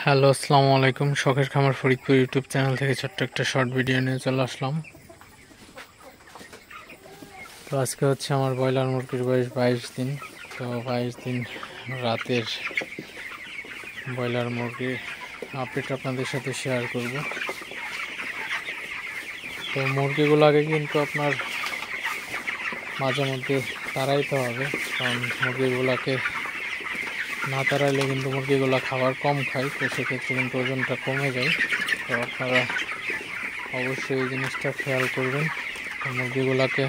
Hello, আসসালামু আলাইকুম। শখের খামার ফরিদপুর ইউটিউব চ্যানেল থেকে ছোট্ট একটা শর্ট ভিডিও নিয়ে চলে আসলাম। তো আজকে হচ্ছে আমার ব্রয়লার মুরগির বয়স 22 দিন। তো 22 দিন রাতের ব্রয়লার মুরগির আপডেট আপনাদের সাথে শেয়ার করব। তো মুরগিগুলোকে কিন্তু আপনার মাঝে মধ্যে তাড়াইতে হবে, কারণ মুরগিগুলোকে না তাড়াইলে কিন্তু মুরগিগুলো খাবার কম খায়, তো সেক্ষেত্রে কিন্তু ওজনটা কমে যায়। তো আপনারা অবশ্যই এই জিনিসটা খেয়াল করবেন। মুরগিগুলোকে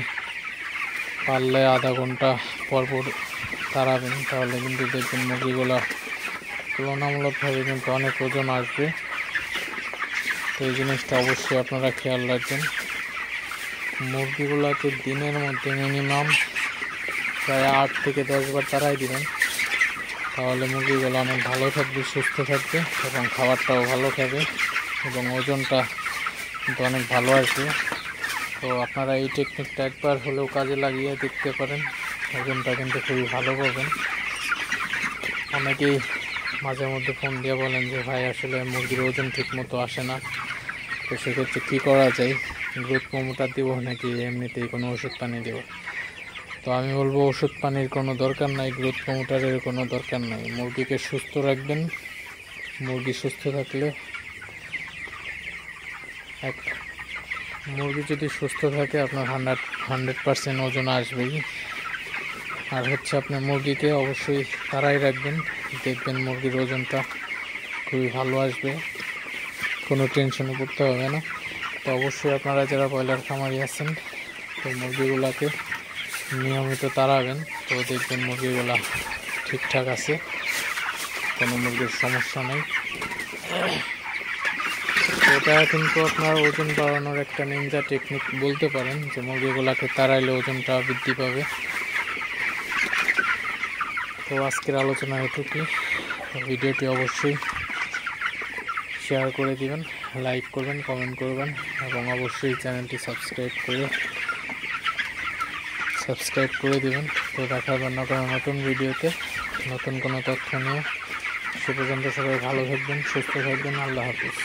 পারলে আধা ঘন্টা পর পর তাড়াবেন, তাহলে কিন্তু দেখবেন মুরগিগুলা তুলনামূলকভাবে কিন্তু অনেক ওজন আসবে। তো এই জিনিসটা অবশ্যই আপনারা খেয়াল রাখবেন। মুরগিগুলোকে দিনের মধ্যে মিনিমাম প্রায় 8 থেকে 10 বার তাড়াই দিবেন, তাহলে মুরগিগুলো অনেক ভালো থাকবে, সুস্থ থাকবে এবং খাবারটাও ভালো খাবে এবং ওজনটা কিন্তু অনেক ভালো আসবে। তো আপনারা এই টেকনিকটা একবার হলেও কাজে লাগিয়ে দেখতে পারেন, ওজনটা কিন্তু খুবই ভালো পাবেন। অনেকেই মাঝে মধ্যে ফোন দিয়ে বলেন যে ভাই আসলে মুরগির ওজন ঠিক মতো আসে না, তো সেক্ষেত্রে কী করা যায়, গ্রোথ প্রমোটার দেবো নাকি এমনিতেই কোনো ওষুধ পানি দেবো? তো আমি বলবো ওষুধ পানির কোনো দরকার নাই, গ্রোথ প্রমোটারের কোনো দরকার নাই। মুরগিকে সুস্থ রাখবেন। মুরগি সুস্থ থাকলে মুরগি যদি সুস্থ থাকে আপনার 100% ওজন আসবেই। আর হচ্ছে আপনার মুরগিকে অবশ্যই তাড়াই রাখবেন, দেখবেন মুরগির ওজনটা খুবই ভালো আসবে, কোনো টেনশনে পড়তে হবে না। তো অবশ্যই আপনারা যারা ব্রয়লার খামারি আছেন, তো মুরগিগুলোকে নিয়মিত তাড়াবেন, তো দেখবেন মুরগিগুলা ঠিকঠাক আছে, কোনো মুরগির সমস্যা নেই। এটা কিন্তু আপনার ওজন বাড়ানোর একটা নিনজা টেকনিক বলতে পারেন, যে মুরগিগুলোকে তাড়াইলে ওজনটা বৃদ্ধি পাবে। তো আজকের আলোচনা এটুকুই। ভিডিওটি অবশ্যই শেয়ার করে দিবেন, লাইক করবেন, কমেন্ট করবেন এবং অবশ্যই চ্যানেলটি সাবস্ক্রাইব করে দিবেন। তো দেখা হবে কোনো নতুন ভিডিওতে নতুন কোনো তথ্য নিয়ে। সে পর্যন্ত সবাই ভালো থাকবেন, সুস্থ থাকবেন। আল্লাহ হাফিজ।